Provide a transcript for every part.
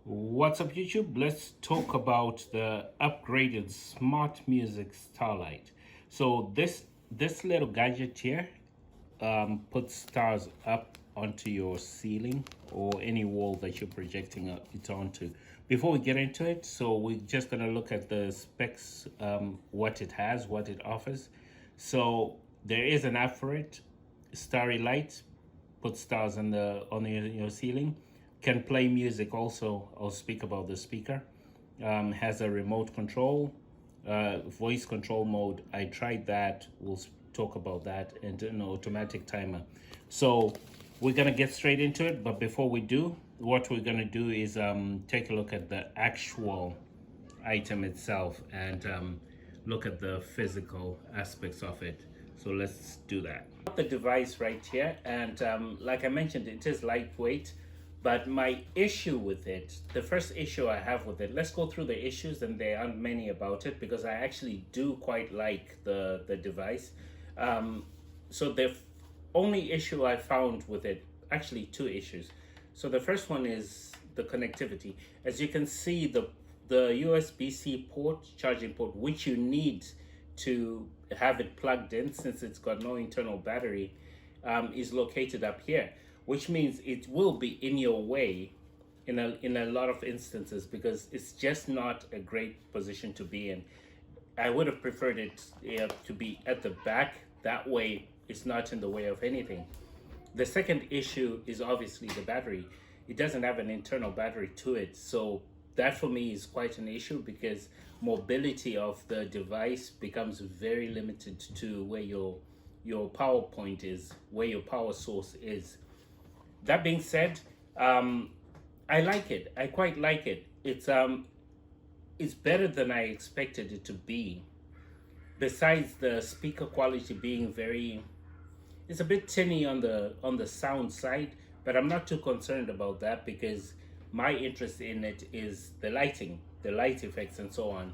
What's up, YouTube? Let's talk about the upgraded smart music Starlight. So this little gadget here puts stars up onto your ceiling or any wall that you're projecting it onto. Before we get into it, so we're just gonna look at the specs, what it has, what it offers. So there is an app for it, Starry Light, put stars on your ceiling. Can play music also. I'll speak about the speaker. Has a remote control, voice control mode. I tried that. We'll talk about that, and an automatic timer. So we're gonna get straight into it. But before we do, what we're gonna do is take a look at the actual item itself and look at the physical aspects of it. So let's do that. The device right here, and like I mentioned, it is lightweight. But my issue with it, the first issue I have with it, let's go through the issues, and there aren't many about it because I actually do quite like the device. So the only issue I found with it, actually two issues. So the first one is the connectivity. As you can see, the USB-C port, charging port, which you need to have it plugged in since it's got no internal battery, is located up here, which means it will be in your way in a lot of instances because it's just not a great position to be in. I would have preferred it to be at the back. That way it's not in the way of anything. The second issue is obviously the battery. It doesn't have an internal battery to it. So that for me is quite an issue because mobility of the device becomes very limited to where your power point is, where your power source is. That being said, I like it. I quite like it. It's better than I expected it to be. Besides the speaker quality being it's a bit tinny on the sound side, but I'm not too concerned about that because my interest in it is the lighting, the light effects, and so on.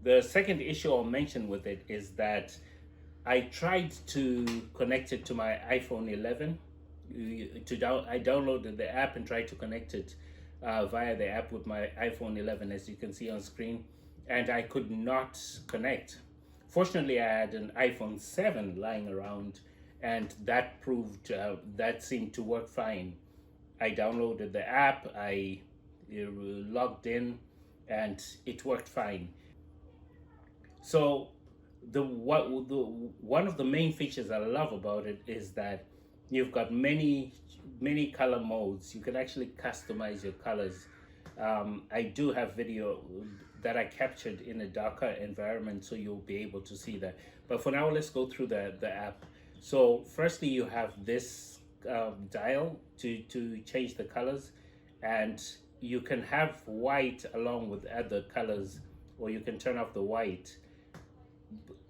The second issue I'll mention with it is that I tried to connect it to my iPhone 11. I downloaded the app and tried to connect it via the app with my iPhone 11, as you can see on screen, and I could not connect. Fortunately, I had an iPhone 7 lying around, and that proved that seemed to work fine. I downloaded the app, I logged in, and it worked fine. So one of the main features I love about it is that you've got many color modes. You can actually customize your colors. I do have video that I captured in a darker environment, so you'll be able to see that. But for now, let's go through the app. So firstly, you have this dial to change the colors, and you can have white along with other colors, or you can turn off the white.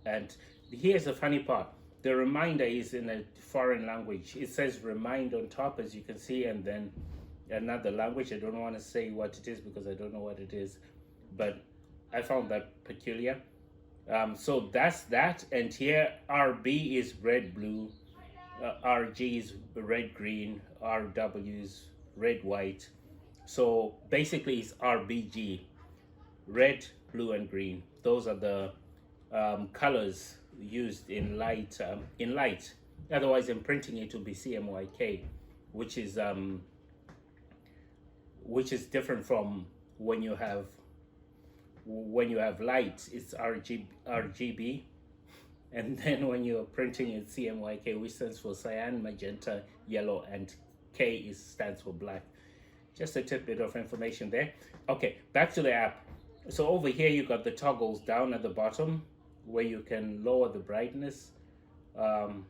And here's the funny part. The reminder is in a foreign language. It says remind on top, as you can see, and then another language. I don't want to say what it is because I don't know what it is, but I found that peculiar. So that's that. And here RB is red, blue, RG is red, green, RW is red, white. So basically it's RBG, red, blue, and green. Those are the colors used in light. Otherwise, in printing, it will be CMYK, which is different from when you have light. It's RGB, and then when you're printing, it's CMYK, which stands for cyan, magenta, yellow, and K stands for black. Just a tidbit of information there. Okay, back to the app. So over here, you got the toggles down at the bottom, where you can lower the brightness and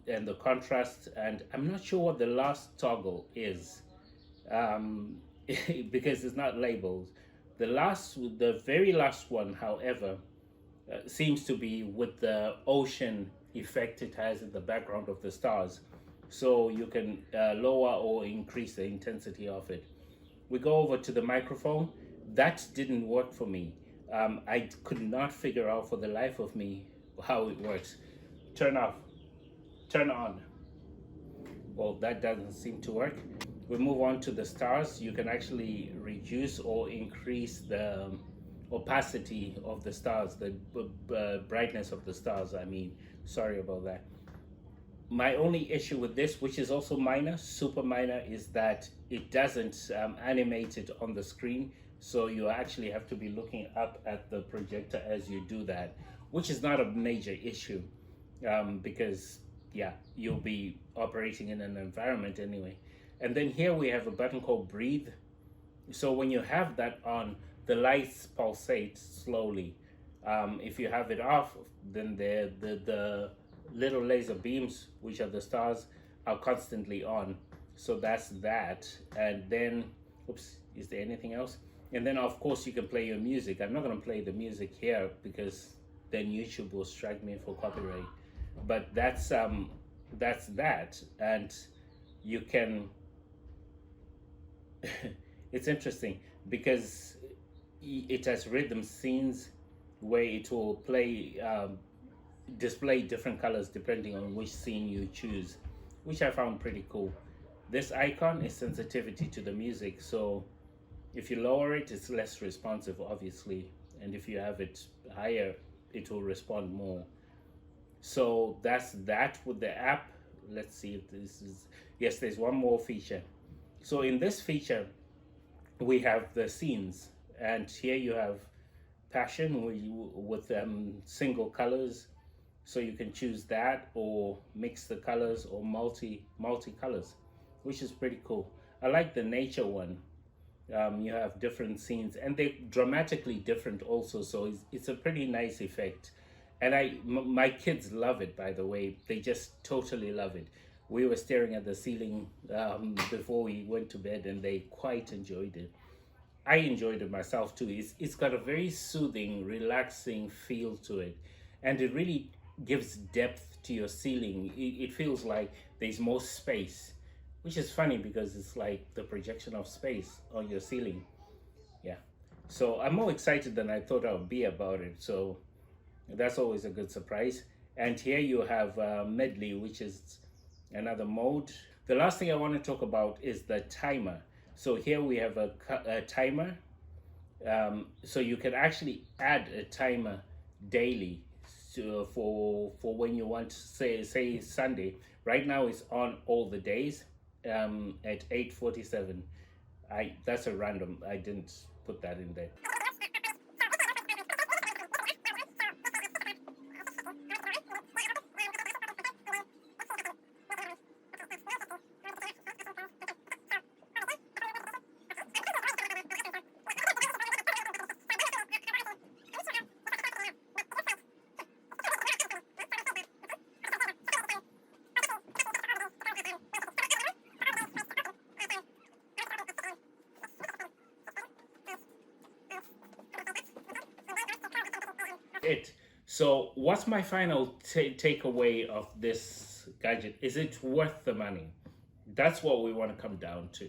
the contrast, and I'm not sure what the last toggle is because it's not labeled. The very last one, however, seems to be with the ocean effect it has in the background of the stars, so you can lower or increase the intensity of it. We go over to the microphone. That didn't work for me. I could not figure out for the life of me how it works. Turn off, turn on. Well, that doesn't seem to work. we move on to the stars, you can actually reduce or increase the opacity of the stars, the brightness of the stars. I mean, sorry about that. My only issue with this, which is also minor, super minor, is that it doesn't animate it on the screen. So you actually have to be looking up at the projector as you do that, which is not a major issue because, yeah, you'll be operating in an environment anyway. And then here we have a button called breathe. So when you have that on, the lights pulsate slowly. If you have it off, then the little laser beams, which are the stars, are constantly on. So that's that. And then, oops, is there anything else? And then of course you can play your music. I'm not going to play the music here because then YouTube will strike me for copyright. But that's that. And you can it's interesting because it has rhythm scenes where it will play display different colors depending on which scene you choose, which I found pretty cool. This icon is sensitivity to the music, so if you lower it, it's less responsive, obviously, and if you have it higher, it will respond more. So that's that with the app. Let's see if this is, yes, there's one more feature. So in this feature, we have the scenes, and here you have passion with single colors, so you can choose that or mix the colors or multi colors, which is pretty cool. I like the nature one. You have different scenes and they're dramatically different also, so it's a pretty nice effect. And my kids love it, by the way. They just totally love it. We were staring at the ceiling before we went to bed, and they quite enjoyed it. I enjoyed it myself too. It's got a very soothing, relaxing feel to it, and it really gives depth to your ceiling. It feels like there's more space, which is funny because it's like the projection of space on your ceiling. Yeah. So I'm more excited than I thought I would be about it. So that's always a good surprise. And here you have medley, which is another mode. The last thing I want to talk about is the timer. So here we have a timer. So you can actually add a timer daily for when you want, say Sunday. Right now it's on all the days at 8:47. That's a random. I didn't put that in there. It. So what's my final takeaway of this gadget? Is it worth the money? That's what we want to come down to.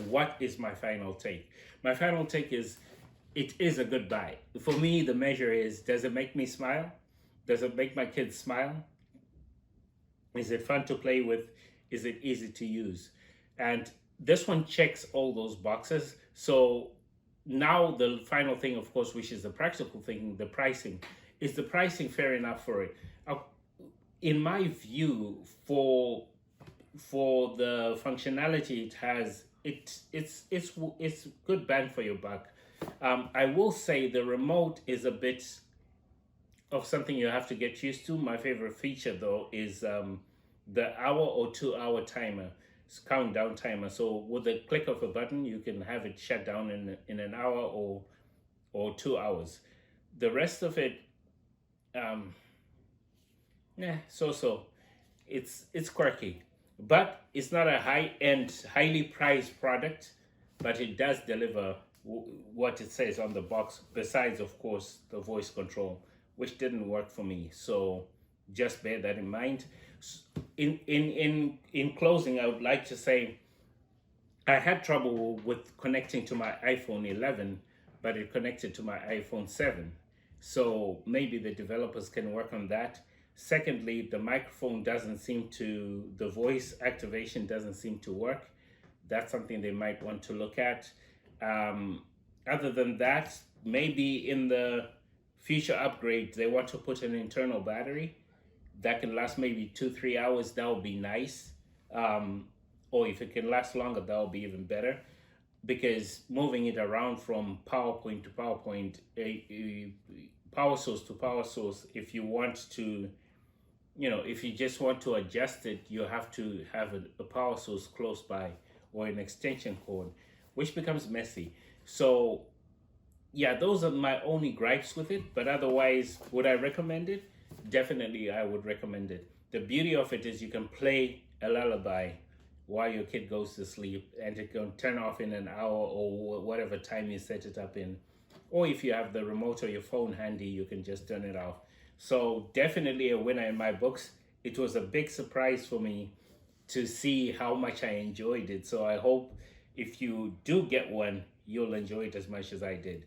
What is my final take? My final take is it is a good buy. For me, the measure is, does it make me smile? Does it make my kids smile? Is it fun to play with? Is it easy to use? And this one checks all those boxes. So now the final thing, of course, which is the practical thing, the pricing. Is the pricing fair enough for it? In my view, for the functionality it has, it's good bang for your buck. I will say the remote is a bit of something you have to get used to. My favorite feature though is the hour or 2 hour timer. Countdown timer. So with the click of a button, you can have it shut down in an hour or 2 hours. The rest of it, so. It's quirky, but it's not a high-end, highly priced product, but it does deliver what it says on the box, besides, of course, the voice control, which didn't work for me. So just bear that in mind. In closing, I would like to say I had trouble with connecting to my iPhone 11, but it connected to my iPhone 7. So maybe the developers can work on that. Secondly, the microphone doesn't seem to, the voice activation doesn't seem to work. that's something they might want to look at. Other than that, maybe in the future upgrade, they want to put an internal battery that can last maybe 2-3 hours. That would be nice. Um, or if it can last longer, that would be even better. Because moving it around from PowerPoint to PowerPoint, power source to power source, if you want to, if you just want to adjust it, you have to have a power source close by or an extension cord, which becomes messy. So yeah, those are my only gripes with it. But otherwise, would I recommend it? Definitely, I would recommend it. The beauty of it is you can play a lullaby while your kid goes to sleep, and it can turn off in an hour or whatever time you set it up in. Or if you have the remote or your phone handy, you can just turn it off. So definitely a winner in my books. It was a big surprise for me to see how much I enjoyed it. So I hope if you do get one, you'll enjoy it as much as I did.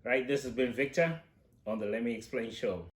Right, this has been Victor on the Lemmy Xplane Show.